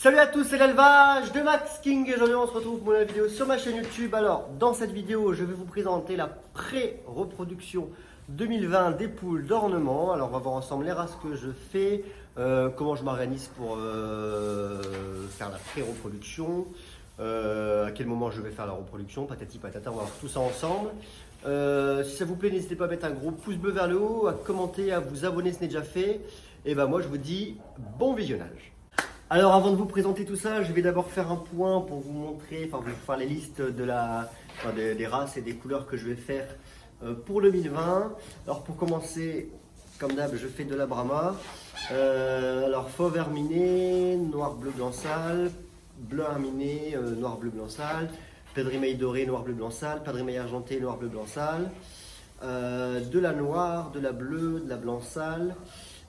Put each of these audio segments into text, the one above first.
Salut à tous, c'est l'élevage de Max King et aujourd'hui on se retrouve pour une vidéo sur ma chaîne YouTube. Alors dans cette vidéo je vais vous présenter la pré-reproduction 2020 des poules d'ornement. Alors on va voir ensemble les races que je fais, comment je m'organise pour faire la pré-reproduction, à quel moment je vais faire la reproduction, patati patata, on va voir tout ça ensemble. Si ça vous plaît, n'hésitez pas à mettre un gros pouce bleu vers le haut, à commenter, à vous abonner si ce n'est déjà fait. Et ben moi je vous dis bon visionnage. Alors avant de vous présenter tout ça, je vais d'abord faire un point pour vous montrer, vous faire les listes des races et des couleurs que je vais faire pour 2020. Alors pour commencer, comme d'hab, je fais de la Brahma. Alors fauve herminé, noir bleu blanc sale, bleu herminé, noir bleu blanc sale, pèdrimeille doré, noir bleu blanc sale, pèdrimeille argenté, noir bleu blanc sale, de la noire, de la bleue, de la blanc sale.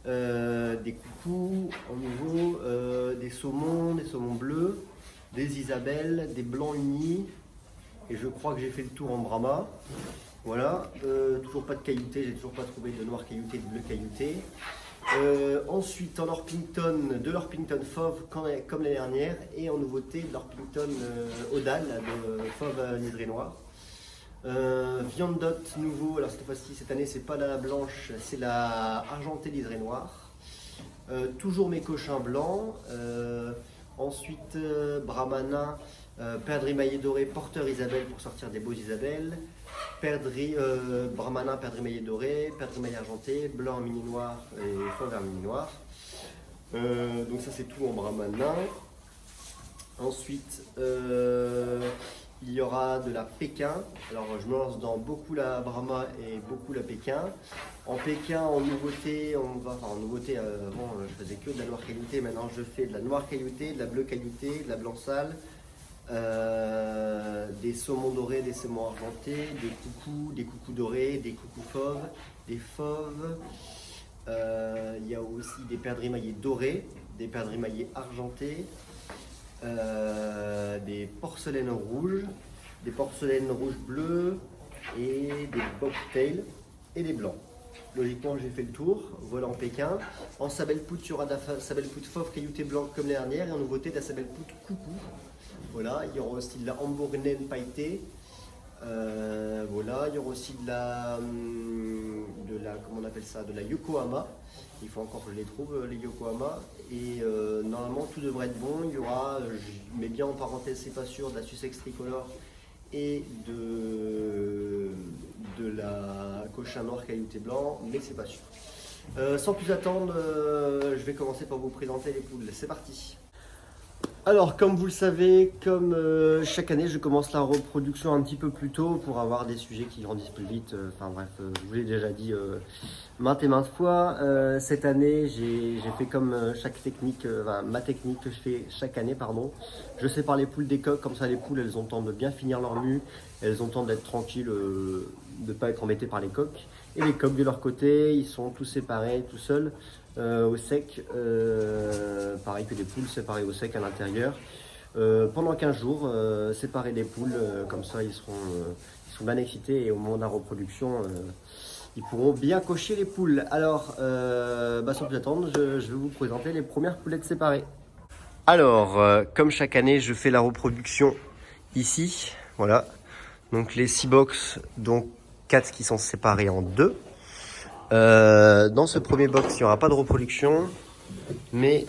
Des coucous en nouveau, des saumons bleus, des isabelles, des blancs unis, et je crois que j'ai fait le tour en Brahma. Voilà, toujours pas de caillouté, j'ai toujours pas trouvé de noir caillouté, de bleu caillouté. Ensuite en Orpington, de l'Orpington fauve comme l'année dernière, et en nouveauté de l'Orpington Odal, de fauve liseré noir. Viande d'hôte nouveau, alors cette fois-ci, cette année, c'est pas la blanche, c'est la argentée liseré noir. Toujours mes cochins blancs. Ensuite, Brahmana, perdre émaillé doré, porteur Isabelle pour sortir des beaux Isabelles. Brahmana, perdre émaillé doré, perdre émaillé argenté, blanc mini noir et fauve mini noir. Donc ça c'est tout en Brahmana. Ensuite, il y aura de la Pékin. Alors je me lance dans beaucoup la Brahma et beaucoup la Pékin. En Pékin, en nouveauté, en nouveauté, avant je faisais que de la noire cailloutée, maintenant je fais de la noire cailloutée, de la bleue cailloutée, de la blanc sale, des saumons dorés, des saumons argentés, des coucous dorés, des coucous fauves, des fauves. Il y a aussi des perdrix-maillés dorés, des perdrix-maillés argentés. Des porcelaines rouges bleues et des bobtails et des blancs. Logiquement j'ai fait le tour, voilà en Pékin. En sabelle-poudre, il y aura de la sabelle-poudre fauve cailloutée blanc comme l'année dernière, et en nouveauté de la sabelle-poudre coucou. Voilà, il y aura aussi de la hambourg naine pailletée. Voilà, il y aura aussi de la comment on appelle ça, de la Yokohama. Il faut encore que je les trouve, les Yokohama. Et normalement tout devrait être bon. Il y aura, je mets bien en parenthèse, c'est pas sûr, de la Sussex tricolore et de la cochin noir caillouté blanc, mais c'est pas sûr. Sans plus attendre, je vais commencer par vous présenter les poules. C'est parti. Alors, comme vous le savez, comme chaque année, je commence la reproduction un petit peu plus tôt pour avoir des sujets qui grandissent plus vite. Je vous l'ai déjà dit maintes et maintes fois. Cette année, j'ai fait comme chaque technique, ma technique que je fais chaque année, pardon. Je sépare les poules des coqs, comme ça les poules, elles ont le temps de bien finir leur mue, elles ont le temps d'être tranquilles, de ne pas être embêtées par les coqs. Et les coqs de leur côté, ils sont tous séparés, tout seuls. Au sec, pareil que des poules séparées au sec à l'intérieur. Pendant 15 jours, séparer les poules, comme ça ils sont bien excités, et au moment de la reproduction, ils pourront bien cocher les poules. Alors, sans plus attendre, je vais vous présenter les premières poulettes séparées. Alors, comme chaque année, je fais la reproduction ici, voilà. Donc les 6 box, donc 4 qui sont séparés en 2. Dans ce premier box, il n'y aura pas de reproduction, mais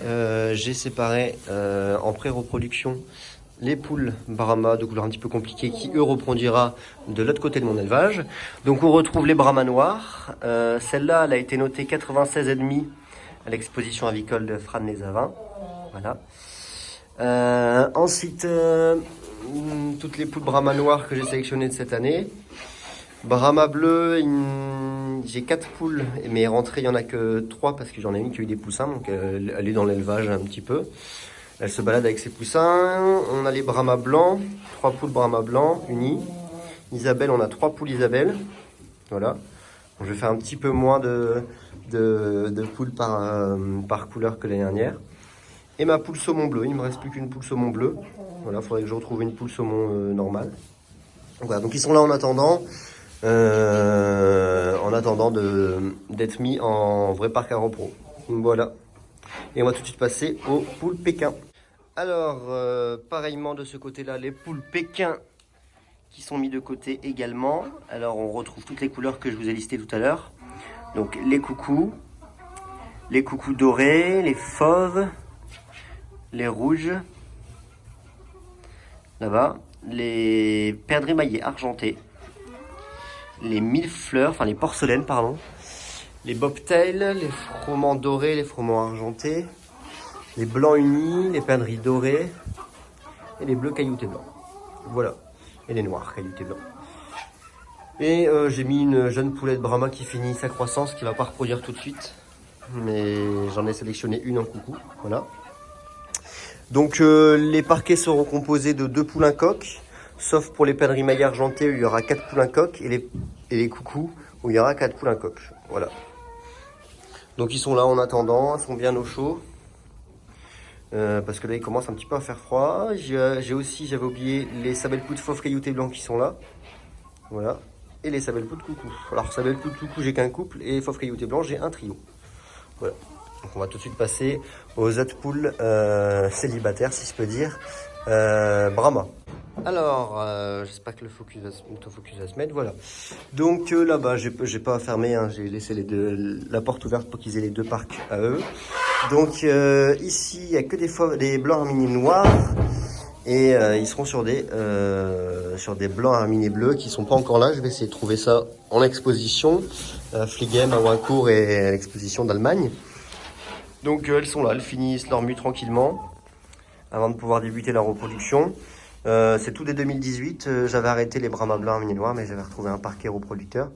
j'ai séparé en pré-reproduction les poules Brahma de couleur un petit peu compliquée qui eux reproduira de l'autre côté de mon élevage. Donc on retrouve les Brahma noirs. Celle-là, elle a été notée 96,5 à l'exposition avicole de Fresnes-les-Avins. Voilà. Ensuite, toutes les poules Brahma noires que j'ai sélectionnées de cette année. Brahma bleu, j'ai 4 poules, mais rentrées il n'y en a que 3 parce que j'en ai une qui a eu des poussins, donc elle est dans l'élevage un petit peu. Elle se balade avec ses poussins. On a les Brahma blancs, 3 poules Brahma blancs unies. Isabelle, on a 3 poules Isabelle. Voilà. Donc, je vais faire un petit peu moins de poules par couleur que l'année dernière. Et ma poule saumon bleu, il ne me reste plus qu'une poule saumon bleu. Voilà, il faudrait que je retrouve une poule saumon normale. Voilà, donc ils sont là en attendant. D'être mis en vrai parc à repos. Voilà. Et on va tout de suite passer aux poules Pékin. Alors, pareillement de ce côté-là, les poules Pékin qui sont mis de côté également. Alors, on retrouve toutes les couleurs que je vous ai listées tout à l'heure. Donc, les coucous dorés, les fauves, les rouges, là-bas, les perdrix maillés argentés, les millefleurs, enfin les porcelaines, pardon, les bobtails, les froment dorés, les froment argentés, les blancs unis, les perdrix dorés et les bleus cailloutés blancs. Voilà, et les noirs cailloutés blancs. Et j'ai mis une jeune poulette Brahma qui finit sa croissance, qui va pas reproduire tout de suite, mais j'en ai sélectionné une en coucou, voilà. Donc les parquets seront composés de 2 poulains coqs, sauf pour les perdrix maillés argentés où il y aura 4 poulains coqs et les coucous où il y aura 4 poulains coqs. Voilà. Donc ils sont là en attendant, ils sont bien au chaud. Parce que là il commence un petit peu à faire froid. J'avais oublié les sabelle-poutres fauves cailloutés blancs qui sont là. Voilà. Et les sabelle-poutres coucou. Alors sabelle-poutres coucou j'ai qu'un couple et fauves cailloutés blancs j'ai un trio. Voilà. Donc on va tout de suite passer aux autres poules célibataires, si je peux dire. Brahma. Alors, j'espère que l'autofocus va se mettre. Voilà. Donc là-bas, j'ai pas fermé, hein, j'ai laissé la porte ouverte pour qu'ils aient les 2 parcs à eux. Donc ici, il n'y a que des blancs arminés noirs. Et ils seront sur des blancs arminés bleus qui sont pas encore là. Je vais essayer de trouver ça en exposition. À Fligem, à Wincourt et à l'exposition d'Allemagne. Donc elles sont là, elles finissent leur mue tranquillement avant de pouvoir débuter la reproduction. C'est tout dès 2018, j'avais arrêté les Brahma blancs arminés noirs, mais j'avais retrouvé un parquet reproducteur.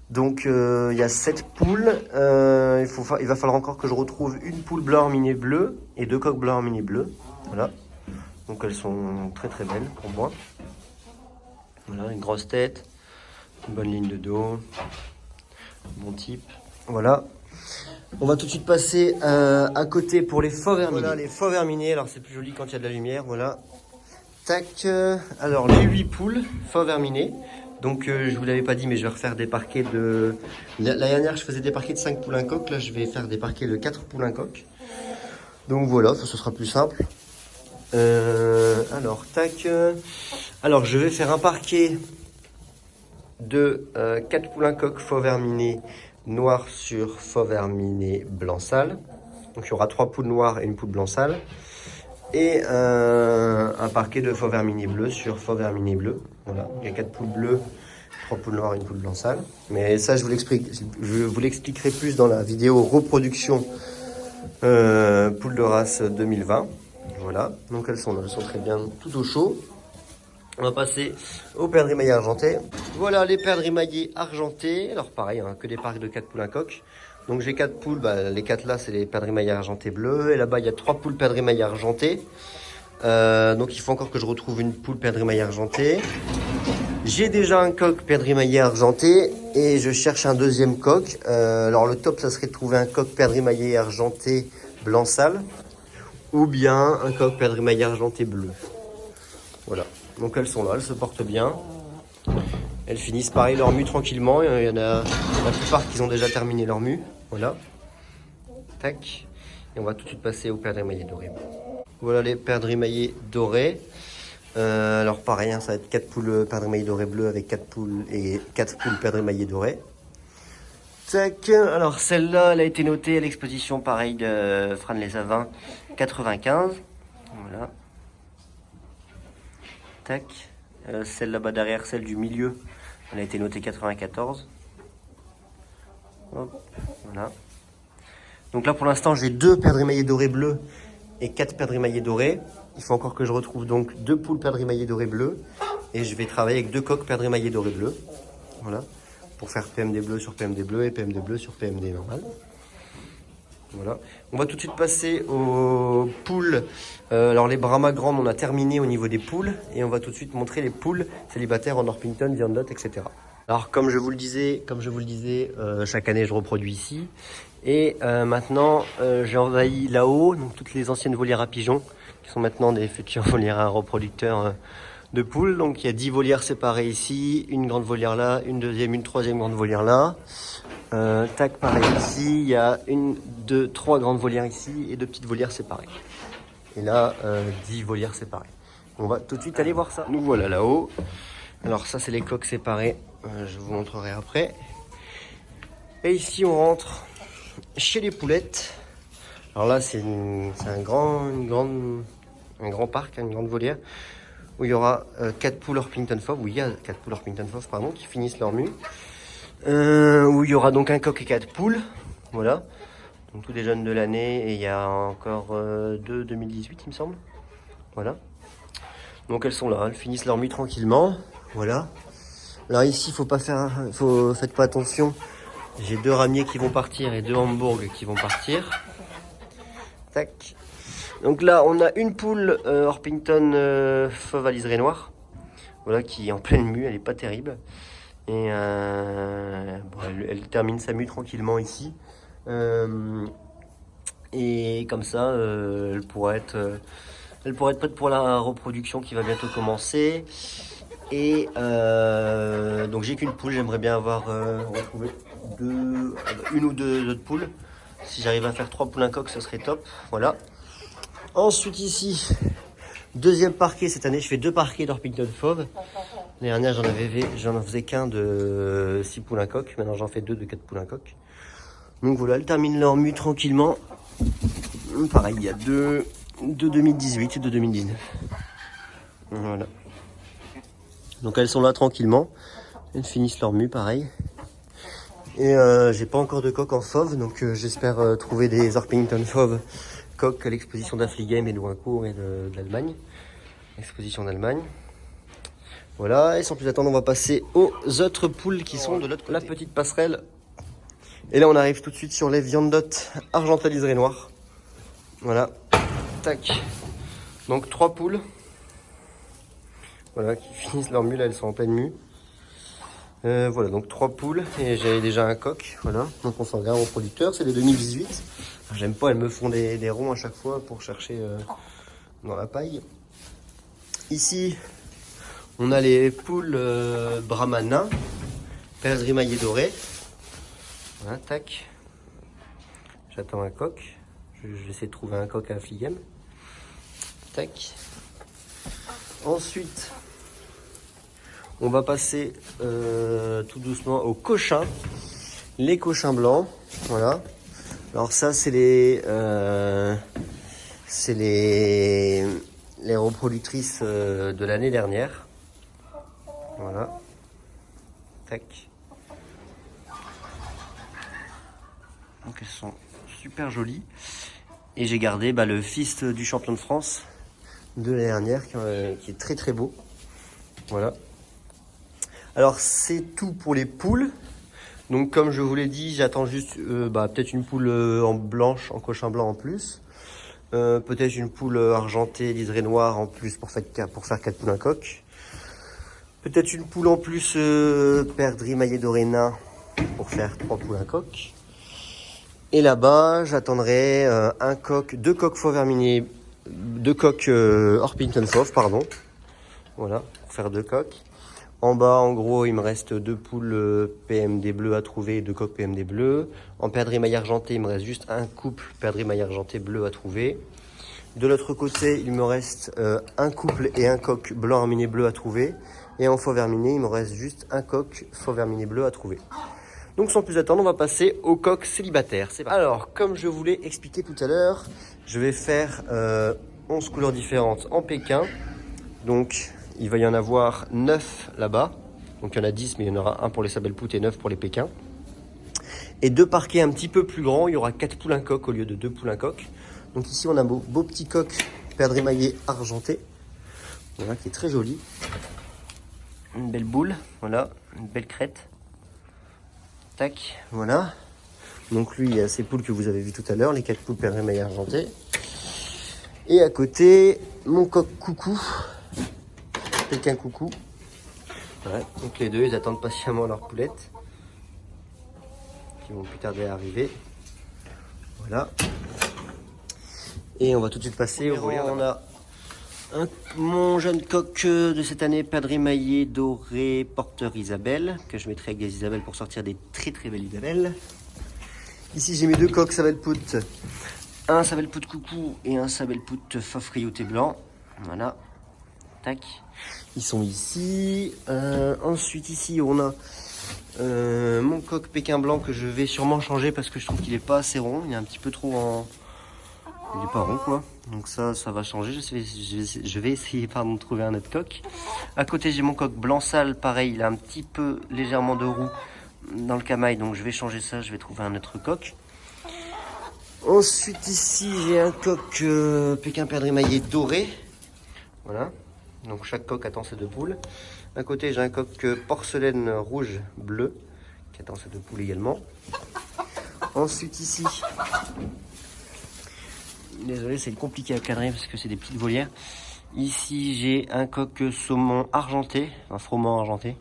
Donc il y a 7 poules, il va falloir encore que je retrouve une poule blanc arminé bleu et 2 coqs blancs arminés bleus. Voilà, donc elles sont très très belles pour moi. Voilà, une grosse tête, une bonne ligne de dos, bon type, voilà. On va tout de suite passer à côté pour les faux verminés. Voilà les faux verminés, alors c'est plus joli quand il y a de la lumière, voilà. Tac, alors les 8 poules faux verminés. Donc je vous l'avais pas dit mais je vais refaire des parquets de... La dernière je faisais des parquets de 5 poulains coqs, là je vais faire des parquets de 4 poulains coqs. Donc voilà, ça ce sera plus simple. Alors tac, alors je vais faire un parquet de 4 poulains coqs faux verminés noir sur faux verminé blanc sale. Donc il y aura 3 poules noires et une poule blanc sale. Et un parquet de faux verminé bleu sur faux verminé bleu. Voilà, il y a 4 poules bleues, 3 poules noires et une poule blanc sale. Mais ça je vous l'expliquerai plus dans la vidéo reproduction poule de race 2020. Voilà, donc elles sont très bien tout au chaud. On va passer aux perdrix maillés argentés. Voilà les perdrix maillés argentés. Alors pareil, hein, que des parcs de 4 poulains coqs. Donc j'ai 4 poules, les 4 là c'est les perdrix maillés argentés bleus. Et là-bas il y a 3 poules perdrix maillés argentés. Donc il faut encore que je retrouve une poule perdrix maillé argenté. J'ai déjà un coq perdrix maillé argenté et je cherche un deuxième coq. Alors le top ça serait de trouver un coq perdrix maillé argenté blanc sale. Ou bien un coq perdrix maillé argenté bleu. Voilà. Donc elles sont là, elles se portent bien. Elles finissent pareil leur mue tranquillement. Il y en a la plupart qui ont déjà terminé leur mue. Voilà. Tac. Et on va tout de suite passer aux perdrix maillés dorés. Voilà les perdrix maillés dorés. Alors pareil, hein, ça va être 4 poules perdrix maillés dorés bleus avec 4 poules et 4 poules perdrix maillés dorés. Tac. Alors celle-là, elle a été notée à l'exposition pareil de Fran les Avins 95. Voilà. Tac. Celle là-bas derrière, celle du milieu, elle a été notée 94. Hop, voilà. Donc là pour l'instant j'ai 2 perdrix maillés dorés bleus et 4 perdrix maillés dorés. Il faut encore que je retrouve donc 2 poules perdrix maillés dorés bleus. Et je vais travailler avec 2 coqs perdrix maillés dorés bleus. Voilà. Pour faire PMD bleu sur PMD bleu et PMD bleu sur PMD normal. Voilà. On va tout de suite passer aux poules. Alors les Brahma grandes, on a terminé au niveau des poules. Et on va tout de suite montrer les poules célibataires en Orpington, Viandot, etc. Alors comme je vous le disais, chaque année je reproduis ici. Et maintenant j'ai envahi là-haut, donc toutes les anciennes volières à pigeons, qui sont maintenant des futurs volières à reproducteurs de poules. Donc il y a 10 volières séparées ici, une grande volière là, une deuxième, une troisième grande volière là. Tac, pareil ici, il y a 1, 2, 3 grandes volières ici et 2 petites volières séparées. Et là, 10 volières séparées. On va tout de suite aller voir ça. Nous voilà là-haut. Alors ça, c'est les coques séparées. Je vous montrerai après. Et ici, on rentre chez les poulettes. Alors là, c'est un grand parc, une grande volière, où il y aura 4 poules Orpington Fauve, où il y a 4 poules Orpington Fauve, pardon, qui finissent leur mue. Où il y aura donc un coq et 4 poules. Voilà. Donc tous des jeunes de l'année, et il y a encore 2 2018, il me semble. Voilà. Donc elles sont là, elles finissent leur mue tranquillement. Voilà. Alors ici, faites pas attention. J'ai 2 ramiers qui vont partir et 2 Hambourg qui vont partir. Tac. Donc là, on a une poule Orpington Fauve à liseré noir. Voilà, qui est en pleine mue, elle est pas terrible. Et bon, elle termine sa mue tranquillement ici. Et comme ça, elle pourrait être prête pour la reproduction qui va bientôt commencer. Et donc j'ai qu'une poule, j'aimerais bien avoir retrouvé une ou deux autres poules. Si j'arrive à faire 3 poules un coq, ce serait top. Voilà. Ensuite ici, deuxième parquet cette année, je fais 2 parquets d'Orpington Fauve. L'année dernière j'en faisais qu'un de 6 poules un coq. Maintenant j'en fais 2 de 4 poules un coq. Donc voilà, elles terminent leur mue tranquillement. Pareil, il y a 2 de 2018 et 2 2019. Voilà. Donc elles sont là tranquillement. Elles finissent leur mue pareil. Et j'ai pas encore de coq en fauve, donc j'espère trouver des Orpington Fauve coq à l'exposition d'Affligem et de Loincourt et de l'Allemagne. Exposition d'Allemagne. Voilà, et sans plus attendre, on va passer aux autres poules qui sont de l'autre côté. La petite passerelle. Et là, on arrive tout de suite sur les Viandottes argentées liseré noir. Voilà. Tac. Donc 3 poules. Voilà, qui finissent leur mue, là, elles sont en pleine mue. Voilà, donc 3 poules et j'avais déjà un coq, voilà. Donc on s'en regarde au producteur, c'est les 2018. J'aime pas, elles me font des ronds à chaque fois pour chercher dans la paille. Ici, on a les poules Brahmana, perdrix maillé doré. Voilà, tac. J'attends un coq. Je vais essayer de trouver un coq à Affligem. Tac. Ensuite, on va passer tout doucement aux cochins. Les cochins blancs, voilà. Alors ça, c'est les reproductrices de l'année dernière. Voilà. Tac. Donc elles sont super jolies. Et j'ai gardé le fils du champion de France de l'année dernière, qui est très très beau. Voilà. Alors c'est tout pour les poules. Donc comme je vous l'ai dit, j'attends juste peut-être une poule en blanche, en cochin blanc en plus. Peut-être une poule argentée, liseré noir en plus pour faire 4 poules un coq. Peut-être une poule en plus perdrix maillé doré nain pour faire 3 poules un coq. Et là-bas, j'attendrai un coq, 2 coqs faux verminés, 2 coqs Orpington Fauve, pardon. Voilà, pour faire 2 coqs. En bas, en gros, il me reste 2 poules PMD bleu à trouver et 2 coqs PMD bleu. En perdrix maillé argenté, il me reste juste un couple perdrix maillé argenté bleu à trouver. De l'autre côté, il me reste un couple et un coq blanc arminé bleu à trouver. Et en faux verminé, il me reste juste un coq faux verminé bleu à trouver. Donc sans plus attendre, on va passer au coq célibataire. Alors, comme je vous l'ai expliqué tout à l'heure, je vais faire 11 couleurs différentes en Pékin. Donc, il va y en avoir 9 là-bas. Donc, il y en a 10, mais il y en aura un pour les sabelpoutes et 9 pour les Pékins. Et 2 parquets un petit peu plus grands. Il y aura 4 poules un coq au lieu de 2 poules un coq. Donc ici, on a un beau petit coq perdrix maillé argenté. Voilà, qui est très joli. Une belle boule, voilà, une belle crête. Tac, voilà. Donc lui, il y a ces poules que vous avez vues tout à l'heure, les 4 poules perdrix maillé argenté. Et à côté, mon coq coucou. Pékin coucou. Voilà, donc les deux, ils attendent patiemment leur poulette. Qui vont plus tarder à arriver. Voilà. Et on va tout de suite passer au voyage. On a mon jeune coq de cette année, perdrix maillé doré porteur Isabelle, que je mettrai avec des Isabelles pour sortir des très très belles Isabelles. Ici j'ai mes 2 coqs sabelpoutes un sabelle-pout coucou et un sabelle-pout fauve caillouté blanc. Voilà. Tac. Ils sont ici. Ensuite, ici, on a mon coq pékin blanc que je vais sûrement changer parce que je trouve qu'il est pas assez rond. Il est un petit peu trop en... Il est pas rond, quoi. Donc ça va changer. Je vais essayer pardon, de trouver un autre coq. À côté, j'ai mon coq blanc sale. Pareil, il a un petit peu légèrement de roux dans le camail. Donc je vais changer ça. Je vais trouver un autre coq. Ensuite, ici, j'ai un coq pékin perdrix émaillé doré. Voilà. Donc chaque coq attend ses 2 poules. À côté, j'ai un coq porcelaine rouge bleu qui attend ses 2 poules également. Ensuite, ici, désolé, c'est compliqué à cadrer parce que c'est des petites volières. Ici, j'ai un coq saumon argenté, un froment argenté.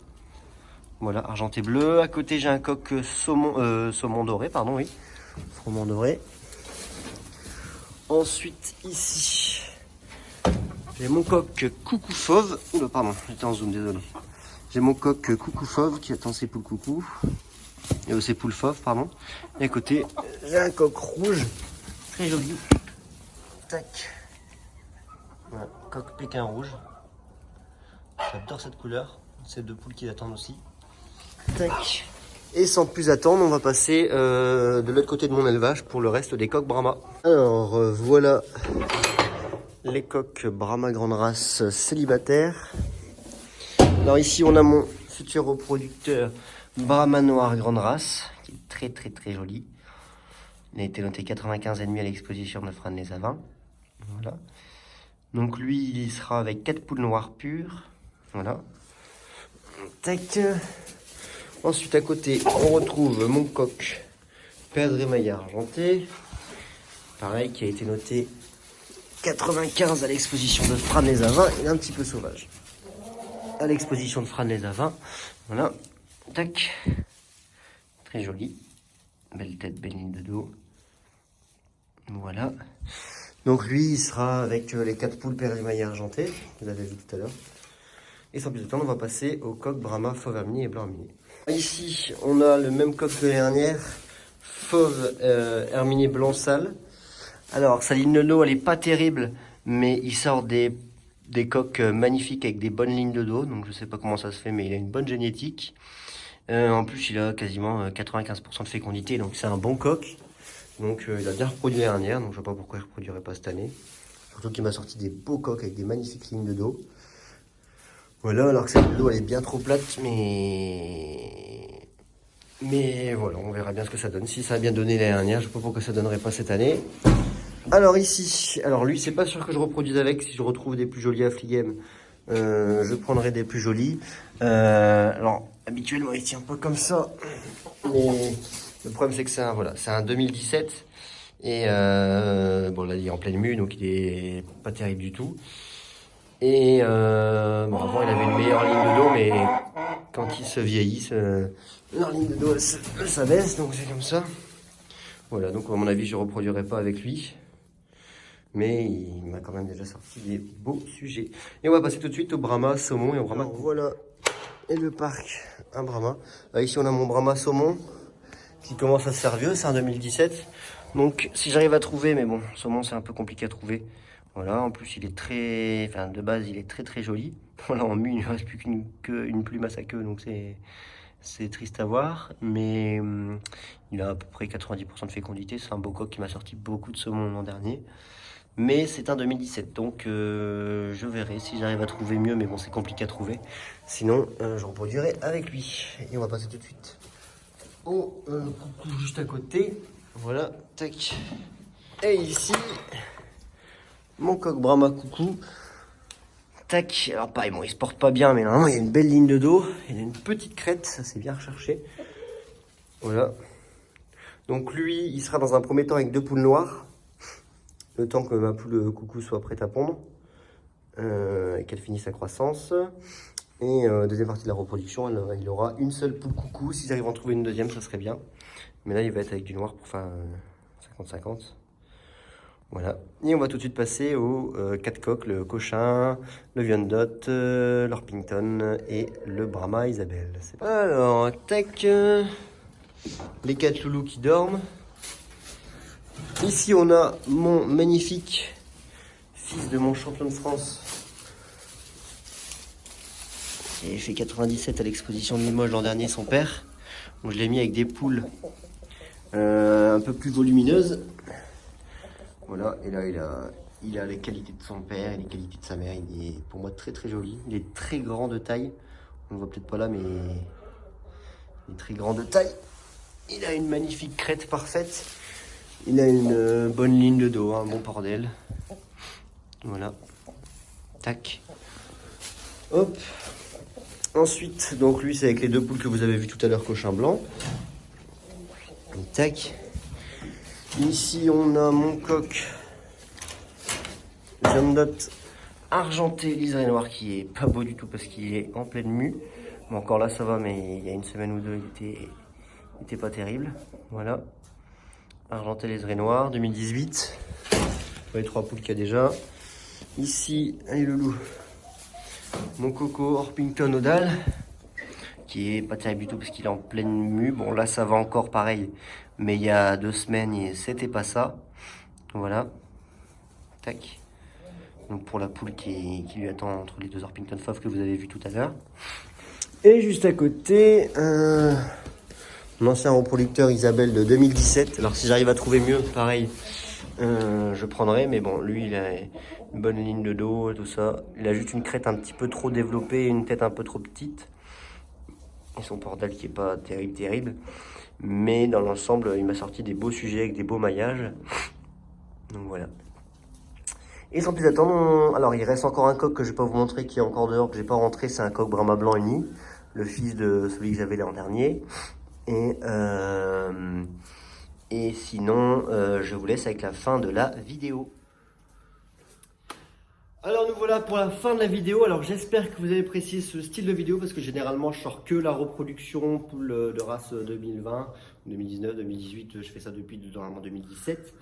Voilà, argenté bleu. À côté, j'ai un coq saumon doré, pardon, oui. Froment doré. Ensuite, ici, j'ai mon coq coucou fauve. Oula, pardon, j'étais en zoom, désolé. J'ai mon coq coucou fauve qui attend ses poules coucou. Et ses poules fauves, pardon. Et à côté, j'ai un coq rouge, très joli. Tac. Voilà, coq pékin rouge. J'adore cette couleur. Ces 2 poules qui attendent aussi. Tac. Et sans plus attendre, on va passer de l'autre côté de mon élevage pour le reste des coqs Brahma. Alors voilà les coqs Brahma grande race célibataires. Alors ici on a mon futur reproducteur Brahma noir grande race qui est très joli. Il a été noté 95,5 à l'exposition de Fresnes-les-Avins. Voilà. Donc lui il sera avec 4 poules noires pures. Voilà. Tac. Ensuite à côté on retrouve mon coq perdrix émaillé argenté. Pareil qui a été noté 95 à l'exposition de Fresnes-les-Avins. Il est un petit peu sauvage. À l'exposition de Fresnes-les-Avins. Voilà. Tac. Très joli. Belle tête, belle ligne de dos. Voilà. Donc lui, il sera avec les 4 poules perdrix émaillé argenté. Vous l'avez vu tout à l'heure. Et sans plus de temps, on va passer au coq Brahma fauve herminé et blanc herminé. Ici, on a le même coq que l'année dernière. Fauve herminé blanc sale. Alors, sa ligne de dos, elle est pas terrible, mais il sort des coqs magnifiques avec des bonnes lignes de dos. Donc, je sais pas comment ça se fait, mais il a une bonne génétique. En plus, il a quasiment 95% de fécondité, donc c'est un bon coq. Donc, il a bien reproduit l'année dernière, donc je vois pas pourquoi il ne reproduirait pas cette année. Surtout qu'il m'a sorti des beaux coqs avec des magnifiques lignes de dos. Voilà, alors que cette ligne de dos, elle est bien trop plate, mais voilà, on verra bien ce que ça donne. Si ça a bien donné l'année dernière, je ne sais pas pourquoi ça ne donnerait pas cette année. Alors ici, alors lui, c'est pas sûr que je reproduise avec. Si je retrouve des plus jolis à Fligem, je prendrai des plus jolis. Alors, habituellement, il tient pas comme ça. Mais le problème, c'est que c'est un 2017. Et bon, là, il est en pleine mue, donc il est pas terrible du tout. Et bon, avant, il avait une meilleure ligne de dos, mais quand ils se vieillissent, leur ligne de dos, elle s'abaisse, donc c'est comme ça. Voilà, donc à mon avis, je ne reproduirai pas avec lui. Mais il m'a quand même déjà sorti des beaux sujets. Et on va passer tout de suite au Brahma saumon et au Brahma. Alors, voilà, et le parc, un Brahma. Ici, on a mon Brahma saumon qui commence à se faire vieux, c'est un 2017. Donc, si j'arrive à trouver, mais bon, saumon, c'est un peu compliqué à trouver. Voilà, en plus, il est enfin, de base, il est très joli. Voilà, en mue, il ne reste plus qu'une plume à sa queue, donc c'est triste à voir. Mais il a à peu près 90% de fécondité. C'est un beau coq qui m'a sorti beaucoup de saumon l'an dernier. Mais c'est un 2017, donc je verrai si j'arrive à trouver mieux, mais bon, c'est compliqué à trouver. Sinon, je reproduirai avec lui. Et on va passer tout de suite au coucou juste à côté. Voilà, tac. Et ici, mon coq Brahma coucou. Tac, alors pareil, bon, il se porte pas bien, mais normalement, il y a une belle ligne de dos. Il a une petite crête, ça c'est bien recherché. Voilà. Donc lui, il sera dans un premier temps avec 2 poules noires. Le temps que ma poule coucou soit prête à pondre et qu'elle finisse sa croissance. Et deuxième partie de la reproduction, il aura une seule poule coucou. Si j'arrive à en trouver une deuxième, ça serait bien. Mais là, il va être avec du noir pour faire 50-50. Voilà. Et on va tout de suite passer aux 4 coqs, le Cochin, le Wyandot, l'Orpington et le Brahma Isabelle. Alors, tac, les 4 loulous qui dorment. Ici, on a mon magnifique fils de mon champion de France. Il fait 97 à l'exposition de Limoges l'an dernier, son père. Donc, je l'ai mis avec des poules un peu plus volumineuses. Voilà, et là, il a les qualités de son père et les qualités de sa mère. Il est pour moi très très joli. Il est très grand de taille. On ne voit peut-être pas là, mais il est très grand de taille. Il a une magnifique crête parfaite. Il a une bonne ligne de dos, un bon bordel. Voilà. Tac. Hop. Ensuite, donc lui, c'est avec les deux poules que vous avez vu tout à l'heure, cochin blanc. Et tac. Ici, on a mon coq Jamdot argenté liseré noir qui est pas beau du tout parce qu'il est en pleine mue. Bon, encore là, ça va, mais il y a une semaine ou deux, il était pas terrible. Voilà. Argenté liseré noir, 2018. Les 3 poules qu'il y a déjà. Ici, allez le loup. Mon coco Orpington Odal, qui est pas terrible du tout parce qu'il est en pleine mue. Bon, là, ça va encore pareil. Mais il y a 2 semaines, c'était pas ça. Voilà. Tac. Donc pour la poule qui lui attend entre les 2 Orpington Fauve que vous avez vu tout à l'heure. Et juste à côté, mon ancien reproducteur Isabelle de 2017. Alors si j'arrive à trouver mieux, pareil, je prendrai. Mais bon, lui, il a une bonne ligne de dos et tout ça. Il a juste une crête un petit peu trop développée et une tête un peu trop petite. Et son bordel qui est pas terrible. Mais dans l'ensemble, il m'a sorti des beaux sujets avec des beaux maillages. Donc voilà. Et sans plus attendre, alors il reste encore un coq que je vais pas vous montrer qui est encore dehors, que j'ai pas rentré, c'est un coq Brahma blanc uni, le fils de celui que j'avais l'an dernier. Et sinon, je vous laisse avec la fin de la vidéo. Alors nous voilà pour la fin de la vidéo. Alors j'espère que vous avez apprécié ce style de vidéo parce que généralement je sors que la reproduction poule de race 2020, 2019, 2018. Je fais ça depuis normalement 2017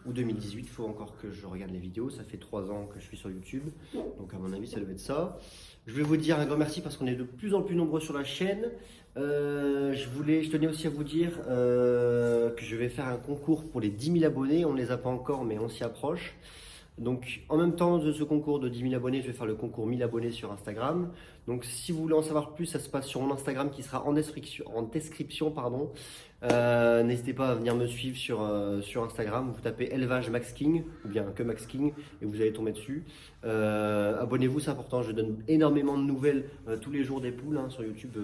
ou 2018. Il faut encore que je regarde les vidéos. Ça fait 3 ans que je suis sur YouTube. Donc à mon avis ça doit être ça. Je vais vous dire un grand merci parce qu'on est de plus en plus nombreux sur la chaîne. Je tenais aussi à vous dire que je vais faire un concours pour les 10 000 abonnés. On ne les a pas encore mais on s'y approche. Donc en même temps de ce concours de 10 000 abonnés, je vais faire le concours 1000 abonnés sur Instagram. Donc si vous voulez en savoir plus, ça se passe sur mon Instagram qui sera en description. Pardon. N'hésitez pas à venir me suivre sur Instagram. Vous tapez élevage Max King ou bien que Max King et vous allez tomber dessus. Abonnez-vous, c'est important. Je donne énormément de nouvelles tous les jours des poules sur YouTube.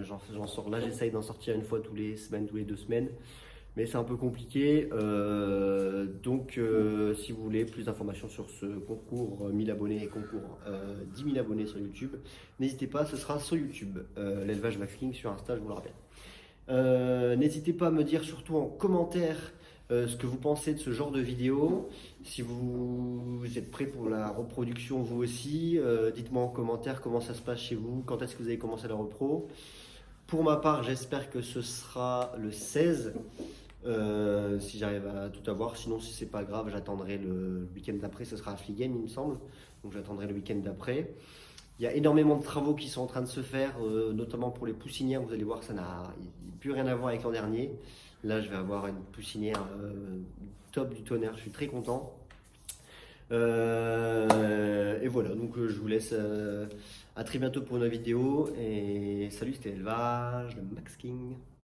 J'en sors là, j'essaye d'en sortir une fois tous les semaines, tous les 2 semaines. Mais c'est un peu compliqué, donc si vous voulez plus d'informations sur ce concours 1000 abonnés et concours 10 000 abonnés sur YouTube, n'hésitez pas, ce sera sur YouTube, l'élevage Max King sur Insta, je vous le rappelle. N'hésitez pas à me dire surtout en commentaire ce que vous pensez de ce genre de vidéo, si vous êtes prêts pour la reproduction vous aussi, dites-moi en commentaire comment ça se passe chez vous, quand est-ce que vous avez commencé la repro. Pour ma part, j'espère que ce sera le 16. Si j'arrive à tout avoir, sinon si c'est pas grave, j'attendrai le week-end d'après, ce sera à Fliegen il me semble, donc j'attendrai le week-end d'après. Il y a énormément de travaux qui sont en train de se faire, notamment pour les poussinières, vous allez voir ça n'a plus rien à voir avec l'an dernier. Là je vais avoir une poussinière top du tonnerre, je suis très content. Et voilà, donc je vous laisse à très bientôt pour une vidéo et salut, c'était l'élevage de Max King.